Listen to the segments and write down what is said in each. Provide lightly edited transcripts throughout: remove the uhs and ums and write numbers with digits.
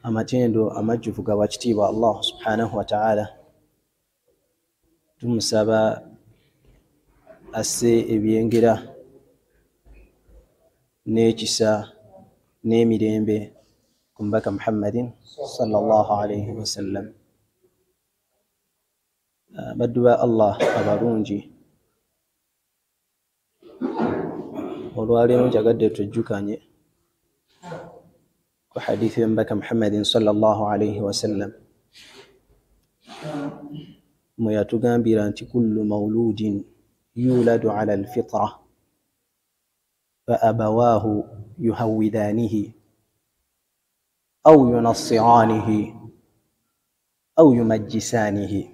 amatendo amajjuvu ga wakitiibwa Allah subhanahu wa ta'ala. Tumusaba asse ebyengera n'ekisa n'emirembe ku mubaka Muhammadin sallallahu alayhi wa sallam. Baddu ba Allah abalungi, olwaleero njagadde tujjukanye ku hadithi y'omubaka Muhammadin sallallahu alayhi wa sallam mwe yatugambira nti kullu mawludin yuladu ala alfitra fa abawaahu yuhawwidanihi aw yunassiranihi aw yumajjisanihi.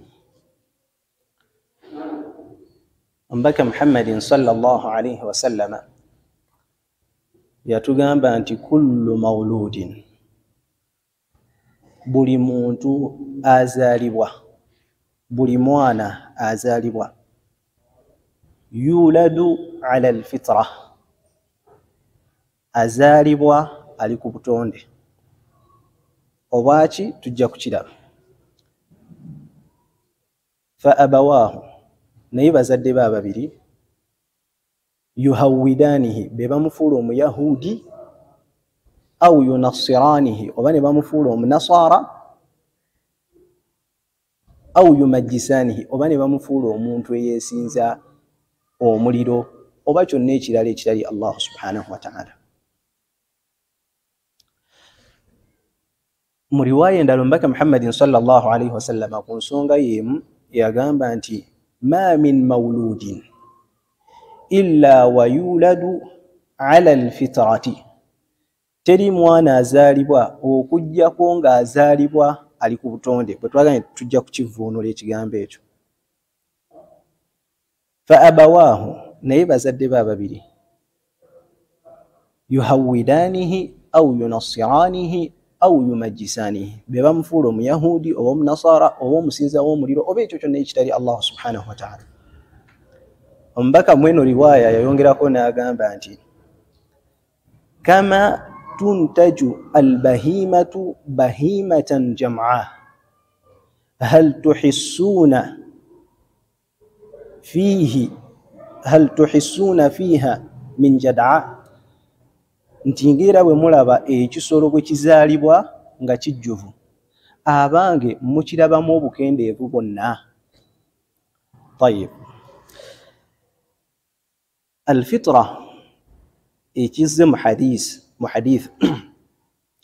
Omubaka Muhammadin sallallahu alayhi wa sallama yatugamba nti kullu mawludin, buli muntu azaalibwa, buli mwana azaalibwa, yuladu ala alfitra, azaalibwa ali ku butonde. Obwaki tujja kukiraba. Fa abawaahu, naye bazadde be ababiri, yuhawwidanihi, be bamufuula omuyahudi, aw yunassiranihi, oba ne bamufuula omunasara, aw yumajjisanihi, oba ne bamufuula omuntu eyeesinza omuliro oba kyonna ekirala ekitali Allah subhanahu wa ta'ala. Mu riwaaya endala omubaka Muhammadin sallallahu alayhi wa sallam ku nsonga y'emu yagamba nti ma min mawludin illa wa yuladu ala alfitrati, teri mwana azaalibwa okuggyako ng'azaalibwa ali ku butonde. Bwe twagambye tujja kukivuunula ekigambo ekyo. Fa abawaahu, naye bazadde be ababiri, yuhawwidanihi aw yunassiranihi aw yumajjisanihi, be bamufuula omuyahudi oba omunasara oba omusinza w'omuliro oba ekyo kyonna ekitali Allah subhanahu wa ta'ala. Omubaka mweno riwaaya yayongerako n'agamba nti kama tuntaju albahimatu bahimatan jam'a hal tuhissuna fiha min jad'a, nti ngera bwe mulaba ekisolo bwe kizaalibwa nga kijjuvu, abange mukirabamu obukendeevu bwonna. Tayyib, alfitra ekizze mu hadith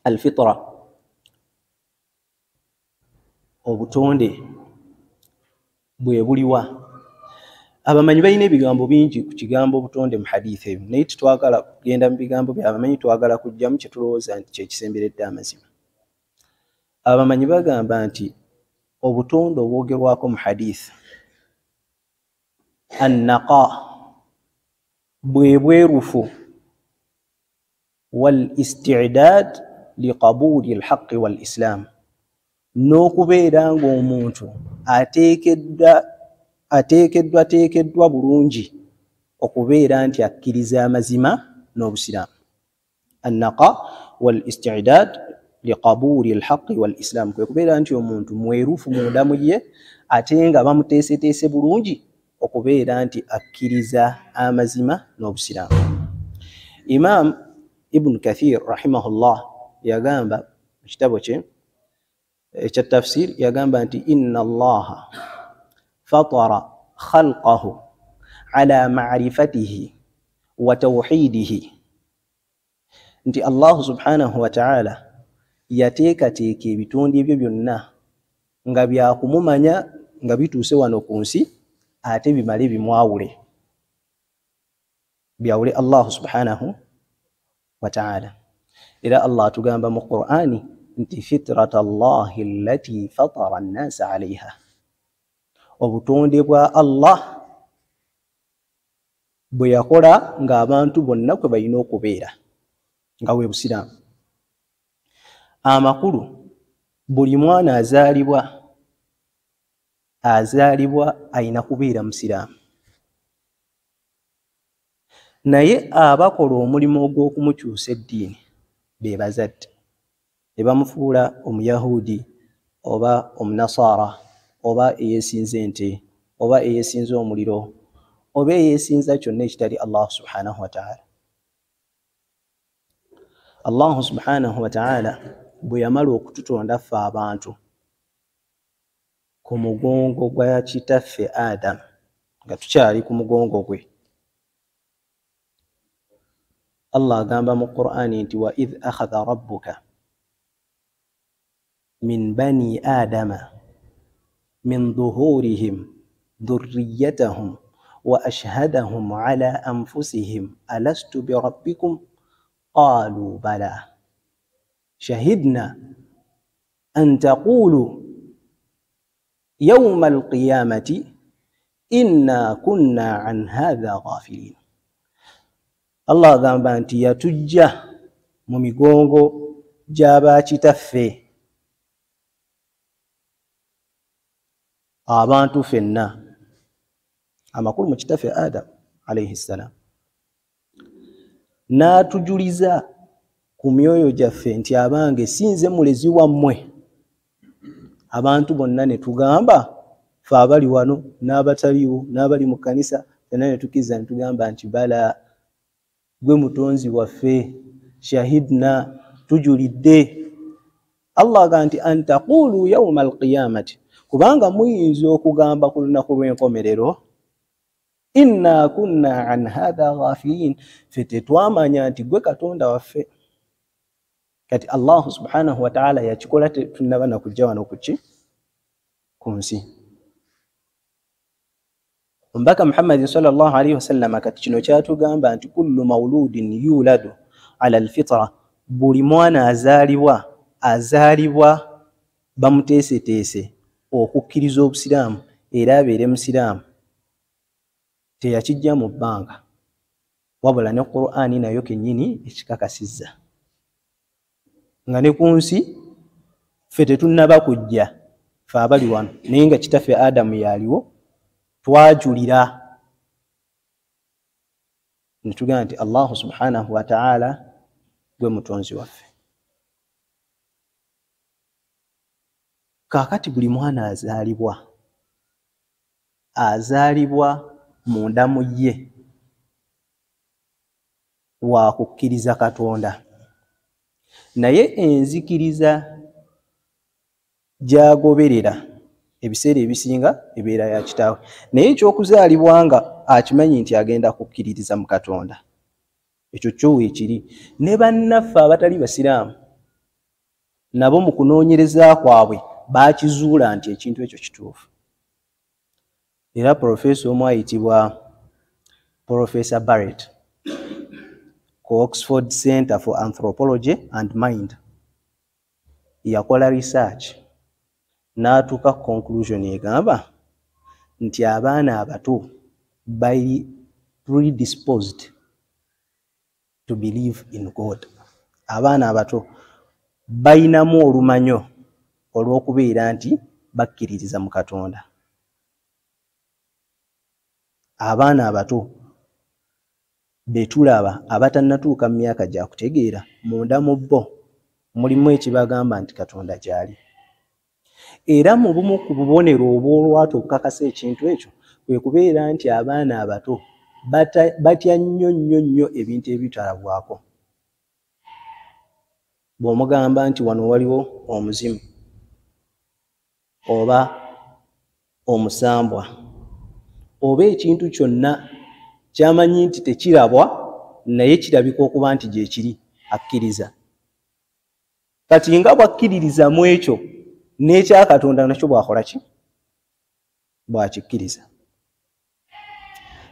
alfitra, obutonde bwe buliwa. Abamanyi balina ebigambo bingi ku kigambo obutonde mu hadith eyo, naye titwagala kugenda mu bigambo by'abamanyi, twagala kujjamu kye tulowooza nti kyekisemberedde amazima. Abamanyi bagamba nti obutonde obwogerwako mu hadith annaqa, bwe bwerufu, wal isti'dad liqabuli alhaqqi wal islam, n'okubeera ng'omuntu ateekeddwa bulungi okubeera nti akkiriza amazima n'obusiraamu. Annaqa wal isti'dad liqabuli alhaqqi wal islam, kwe kubeera nti omuntu mwerufu mu ndamu ye ate nga bamuteeseteese bulungi okubeera nti akkiriza amazima n'obusiraamu. Imam Ibn Kathir rahimahullah yagamba mu kitabo kye ekya tafsir, yagamba nti inna Allaha fatara khalqahu ala ma'rifatihi wa tawhidihi, nti Allah subhanahu wa ta'ala yateekateeka ebitonde ebyo byonna nga byakumumanya nga bituuse wano ku nsi, ate bimale bimwawule, byawule Allah subhanahu wa ta'ala. Era Allah atugamba mu Qur'ani nti fitrata Allahi allati fatara an-nasa alayha, obutonde bwa Allah bwe yakola ng'abantu bonna kwe balina okubeera nga bwe busiraamu. Amakulu, buli mwana azaalibwa alina kubeera musiraamu, naye abakola omulimu ogw'okumukyusa eddiini be bazadde. ebamufuula omuyahudi oba omunasara oba eyesinza ente oba eyesinza omuliro oba eyesinza kyonna ekitali Allah subhanahu wa ta'ala. Allah subhanahu wa ta'ala bwe yamala okututonda ffe abantu ku mugongo gwa kitaffe Adam, nga tukyali ku mugongo gwe, Allah agamba mu Qur'ani nti wa idh akhadha rabbuka min bani adama min dhuhurihim dhurriyyatahum wa ashhadahum ala anfusihim alastu bi rabbikum qalu bala shahidna an taqulu yawma alqiyamati inna kunna an hadha ghafilin. Allah agamba nti yatujja mu migongo gy'aba kitaffe abantu fenna, amakulu mu kitaffe Adam alayhi salam, n'atujuliza ku myoyo gyaffe nti abange sinze mulezi wammwe. Abantu bonna ne tugamba, fe abali wano n'abataliwo n'abali mu kkanisa fenna ne tukkiriza ne tugamba nti bala, gwe mutonzi waffe, shahidna, tujulidde. Allah agamba nti antaqulu yawma alqiyamati, kubanga muyinza okugamba ku lunaku lw'enkomerero, inna kunna an hadha ghafilin, fe tetwamanya nti gwe Katonda waffe. Kati Allah subhanahu wa ta'ala yakikola tetunnaba na kujja wano kuki ku nsi. Omubaka Muhammad sallallahu alayhi wasallam kati kino kyatugamba nti kullu mawludin yuladu ala alfitra, buli mwana azaalibwa bamuteeseteese okukkiriza obusiraamu era abeere musiraamu, teyakijja mu bbanga, wabula ne Qur'ani nayo kennyini ekikakasizza nga ne ku nsi ffe tetunnaba kujja, ffe abali wano, naye nga kitaffe Adamu yaliwo, twajulira ne tugamba nti Allah subhanahu wa ta'ala gwe mutonzi waffe. Kaakati buli mwana azaalibwa mu ndamu ye wa kukkiriza Katonda, naye enzikiriza gy'agoberera ebiseera ebisinga ebeera ya kitaawe, naye eky'okuzaalibwa nga akimanyi nti agenda kukkiririza mu Katonda, ekyo kyo weekiri. Ne bannaffe abatali basiraamu nabo mu kunoonyereza kwabwe baakizuula nti ekintu ekyo kituufu. Era profesa omu ayitibwa Professor Barrett ku Oxford Center for Anthropology and Mind yakola research n'atuuka conclusion egamba nti abaana abato bali predisposed to believe in God. Abaana abato bayinamu olumanyo olw'okubeera nti bakkiririza mu Katonda. Abaana abato betulaba abatannatuuka mu myaka gya kutegeera, munda mu bo mulimu ekibagamba nti Katonda gyali. Era mu bumu ku bubonero obw'olwatu okukakasa ekintu ekyo kwe kubeera nti abaana abato batya nnyo ebintu ebitalabwako. Bw'omugamba nti wano waliwo omuzimu oba omusambwa oba ekintu kyonna kyamanyi nti tekirabwa naye kirabika okuba nti gyekiri, akkiriza. Kati nga bwakkiririza mu ekyo n'ekya Katonda nakyo bwakola ki? Bwakikkiriza.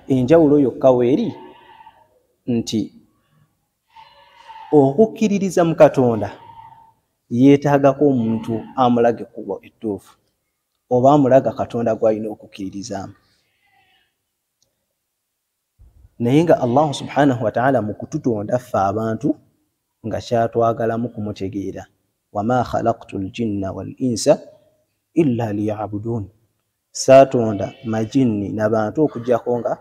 Enjawulo yokka weeri nti okukkiririza mu Katonda yeetaagako omuntu amulaga ekkubo ettuufu oba amulaga Katonda gw'alina okukkiririzaamu. Naye nga Allah subhanahu wa ta'ala mu kututonda ffe abantu nga kyatwagalamu kumutegeera, wama khalaqtu ljinna wal insa illa liya'budun, saatonda majinni n'abantu okuggyako nga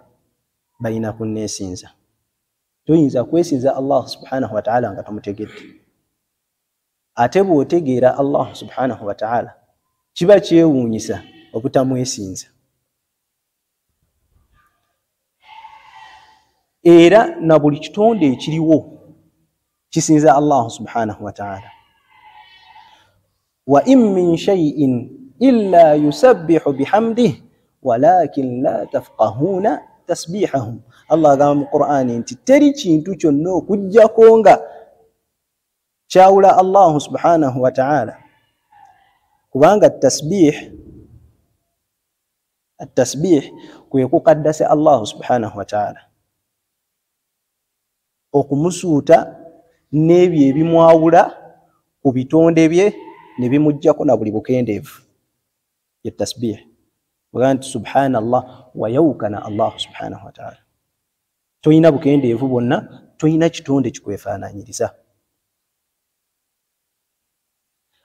balina kunneesinza. Toyinza kwesinza Allah subhanahu wa ta'ala nga tomutegedde. ate bw'otegeera Allah subhanahu wa ta'ala kiba kyewuunyisa obutamwesinza. Era na buli kitonde ekiriwo kisinza Allah subhanahu wa ta'ala. Wa in min shay'in illa yusabbihu bihamdihi walakin la tafqahuna tasbihahum. Allah agamba mu Qur'ani nti teri kintu kyonna okujjako nga kyawula Allah subhanahu wa ta'ala, kubanga at-tasbih kwe kukaddasa Allah subhanahu wa ta'ala, okumusuuta n'ebyo ebimwawula ku bitonde bye ne bimujjako na buli bukendeevu. Ye tasbih bw'agamba nti subhanallah wa yawkana Allah subhanahu wa ta'ala. Toyina bukendeevu bwonna, toyina kitonde kikwefaananyiriza.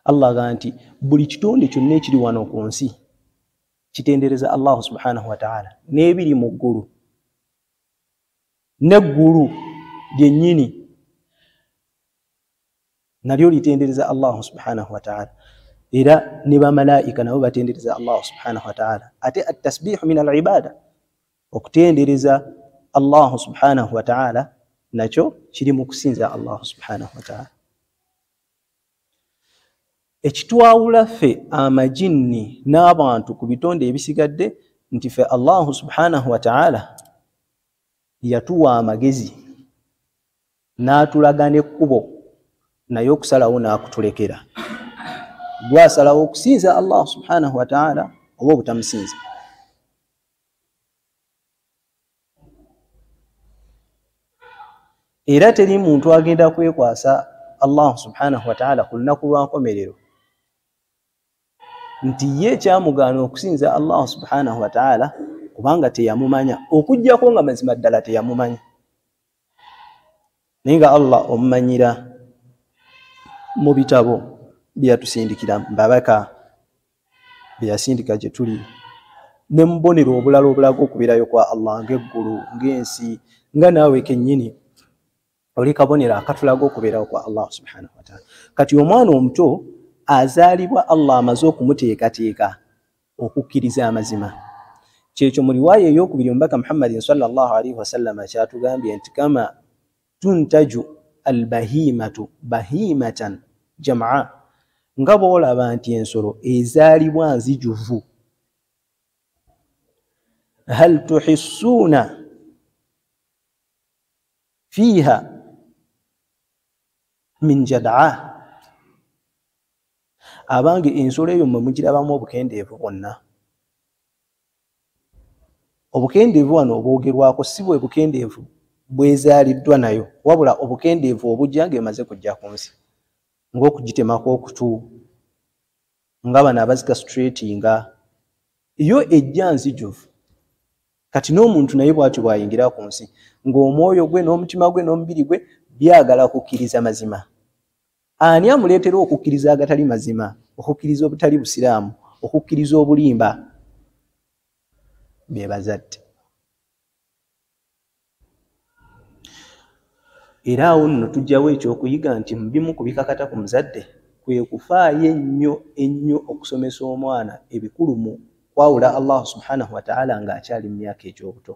Allah agamba nti buli kitonde kyonna ekiri wano ku nsi kitendereza Allah subhanahu wa ta'ala, n'ebiri mu ggulu, n'eggulu lyennyini nalyo litendereza Allah subhanahu wa ta'ala, era ne bamalaika nabo batendereza Allah subhanahu wa ta'ala. Ate at-tasbihu min al-ibada, okutendereza Allah subhanahu wa ta'ala nakyo kiri mu kusinza Allah subhanahu wa ta'ala. Ekitwawula ffe amajinni n'abantu ku bitonde ebisigadde nti ffe Allah subhanahu wa ta'ala yatuwa amagezi n'atulaga n'ekkubo naye okusalawo n'akutulekera. Gwasalawo okusinza Allah subhanahu wa ta'ala oba obutamusinza. Era teri muntu agenda kwekwasa Allah subhanahu wa ta'ala ku lunaku lwa nkomerero nti ye kyamugaana okusinza Allah subhanahu wa ta'ala kubanga teyamumanya, okujjako nga mazima ddala teyamumanya. Naye nga Allah omumanyira mu bitabo byatusindikira, mbabaka byasindika gye tuli, ne mubonero obulala obulaga okubirayo kwa Allah ng'eggulu, ng'ensi, nga naawe kennyini oli kabonero akatulaga okubeerawo kwa Allah subhanahu wa ta'ala. Kati omwana omuto azaalibwa Allah amaze okumuteekateeka okukkiriza amazima. Kyekyo mu riwaaya ey'okubiri omubaka Muhammadin sallallahu alaihi wasallam kyatugambye nti kama tuntaju albahimatu bahimatan jam'a, nga bw'olaba nti ensolo ezaalibwa nzijuvu, hal tuhissuna fiha min jad'a, abange ensolo eyo mwe mugirabamu obukendeevu bwonna. Obukendeevu wano obwogerwako si bwe bukendeevu bwezaaliddwa nayo, wabula obukendeevu obujja ng'emaze kujja ku nsi, ng'okugitemako okutu, nga bano abazika straightinga, yo ejja nzijuvu. Kati n'omuntu naye bw'atyo bw'ayingira ku nsi ng'omwoyo gwe n'omutima gwe n'omubiri gwe byagala kukkiriza mazima. Ani amuleetera okukkiriza agatali mazima, okukkiriza obutali busiraamu, okukkiriza obulimba? Be bazadde. Era awo nno tujjawo ekyokuyiga nti mu bimu ku bikakata ku muzadde kwe kufaayo ennyo okusomesa omwana ebikulu mu kwawula Allah subhanahu wa ta'ala ng'akyali mu myaka egy'obuto.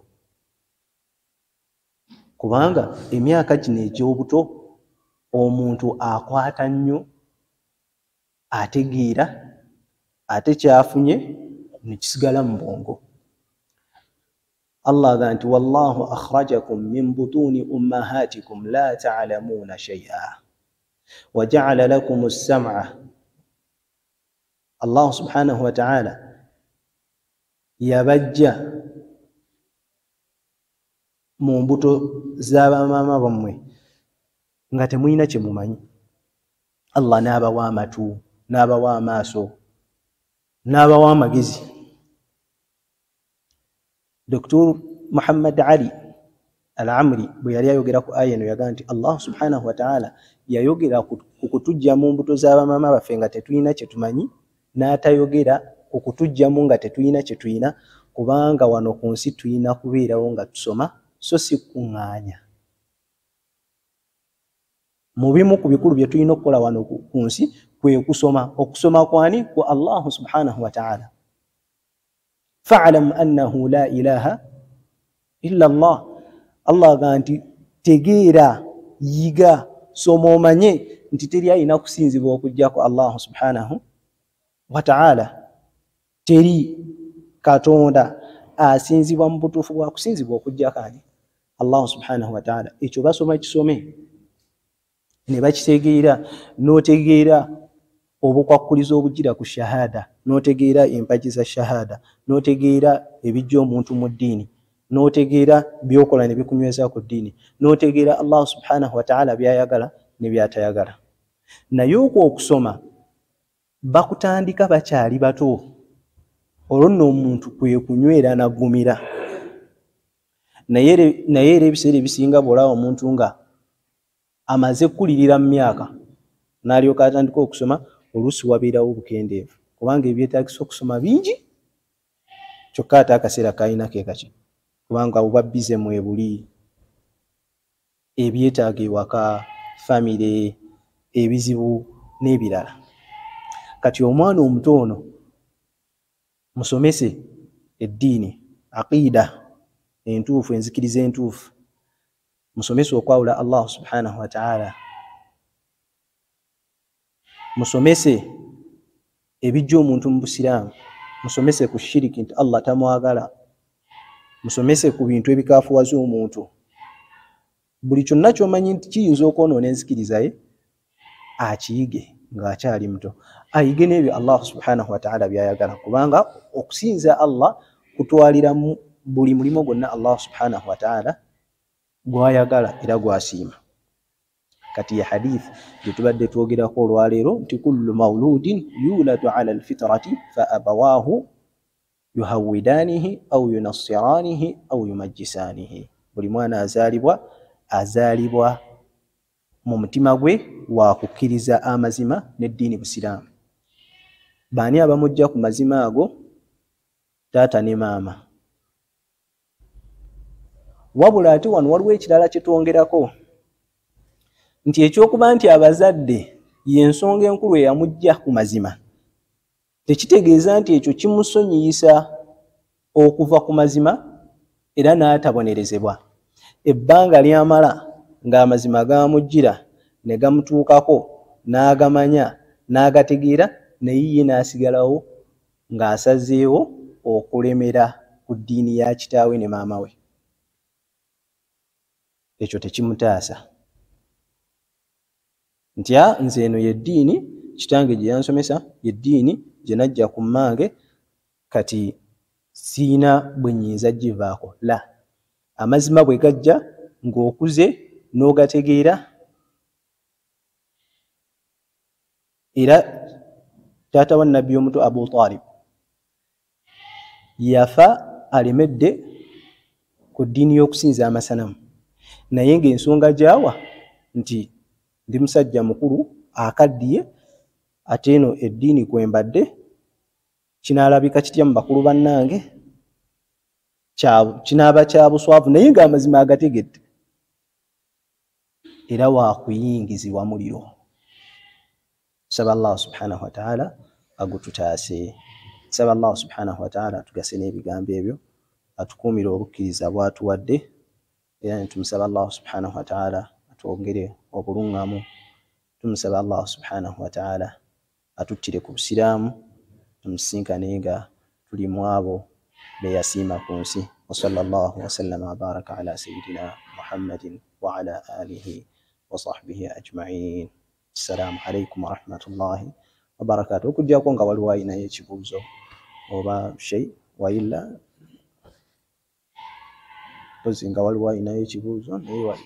Kubanga emyaka gino egy'obuto omuntu akwata nnyo, ategeera, ate kyafunye ne kisigala mu bwongo. Allah agamba nti wallahu akhrajakum min butuni ummahatikum la ta'lamuna shay'a wa ja'ala lakum as-sam'a. Allah subhanahu wa ta'ala yabajja mu mbuto z'abamaama bammwe nga temulina kye mumanyi. Allah n'abawa amatu, n'abawa amaaso, n'abawa amagezi. Dr. Muhammad Ali Al-Amri bwe yali ayogera ku aya eno yagamba nti Allah subhanahu wa ta'ala yayogera ku kutujja mu mbuto z'abamaama baffe nga tetulina kye tumanyi, n'atayogera ku kutujjamu nga tetulina kye tulina, kubanga wano ku nsi tulina kubeerawo nga tusoma so si kuŋŋaanya. mu bimu ku bikulu bye tulina okukola wano ku nsi kwe okusoma kwani ku Allah subhanahu wa ta'ala. Fa'lam annahu la ilaha illa Allah. Allah ganti tegeera, yiga, soma omanye nti teri alina kusinzibwa okujjako Allah subhanahu wa ta'ala. Teri katonda asinzibwa mu butuufu bwa kusinzibwa okujjako ani? Allah subhanahu wa ta'ala. Ekyo basoma kisome ne bakitegeera, n'otegeera obukwakkulizo obugira ku shahada, n'otegeera empagi za shahada, n'otegeera ebijja omuntu mu ddiini, n'otegeera byokola ne bikunyweza ku ddiini, n'otegeera Allah subhanahu wa ta'ala byayagala ne byatayagala. Naye okusoma bakutandika bakyali bato, olwo nno omuntu kwe kunywera nagumira. Naye era ebiseera ebisinga bw'olaba omuntu nga amaze kulirira mu myaka n'alyoka atandika okusoma, oluusi wabeerawo obukendeevu, kubanga ebyetaagisa okusoma bingi, kyokka ate akaseera kalina ke kaki, kubanga buba bize mwebuli, ebyetaaga ewaka, famire, ebizibu n'ebirala. Kati omwana omuto ono musomese eddiini, aqiida entuufu, enzikiriza entuufu, musomese okwawula Allah subhanahu wa ta'ala, musomese ebijja omuntu mu busiraamu, musomese ku shiriki nti Allah tamwagala, musomese ku bintu ebikaafuwaza omuntu. Buli kyonna ky'omanyi nti kiyinza okwonoona enzikiriza ye akiyige ng'akyali muto, ayige n'ebyo Allah subhanahu wa ta'ala byayagala, kubanga okusinza Allah kutwalira mu buli mulimo gwonna Allah subhanahu wa ta'ala gwayagala era gwasiima. Kati ya hadith gye tubadde twogerako olwaleero nti kullu mawludin yuladu ala alfitrati fa abawaahu yuhawidanihi au yunassiranihi au yumajjisanihi. Buli mwana azaalibwa mu mutima gwe wa kukkiriza amazima n'eddiini busiraamu. Baani abamujja ku mazima ago? Taata ne maama. Wabula ate wano waliwo ekirala kye twongerako nti ekyokuba nti abazadde y'ensonga enkulu eyamujja ku mazima, tekitegeeza nti ekyo kimusonyiyisa okuva ku mazima era n'atabonerezebwa. Ebbanga lyamala ng'amazima gamujjira ne gamutuukako n'agamanya n'agategeera, naye ye n'asigalawo ng'asazeewo okulemera ku ddiini ya kitaawe ne maama we. Ekyo tekimutaasa nti nze eno yeddiini kitange gye yansomesa, yeddiini gye najja ku mmange, kati siina bwe nnyinza givaako. La, amazima bwe gajja ng'okuze n'ogategeera. Era taata wa nabbi omuto Abu Talib yafa alemedde ku ddiini y'okusinza amasanamu, naye ng'ensonga gyawa nti ndi musajja mukulu akaddiye, ate eno eddiini kwembadde kinaalabika kitya mu bakulu bannange, kinaaba kya buswavu, naye ng'amazima agategedde era waakuyingizibwa muliro. Saba Allah subhanahu wa ta'ala agututaase. Saba Allah subhanahu wa ta'ala atugase n'ebigambo ebyo, atukuumire obukkiriza bw'atuwadde, era tumusaba Allah subhanahu wa ta'ala atwongere obuluŋŋamu. Tumusaba Allah subhanahu wa ta'ala atuttire ku busiraamu, tumusinkane nga tuli mu abo be yasiima ku nsi. Wa sallallahu wa sallama wa baraka ala sayyidina Muhammadin wa ala alihi wa sahbihi ajma'in. Assalamu alaikum wa rahmatullahi wa barakatuh. Okujjako nga waliwo ayinayo ekibuuzo oba shay wailla, pozi nga waliwo ayinayo ekibuuzo naye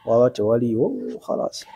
waba tewaliiwo, khalas.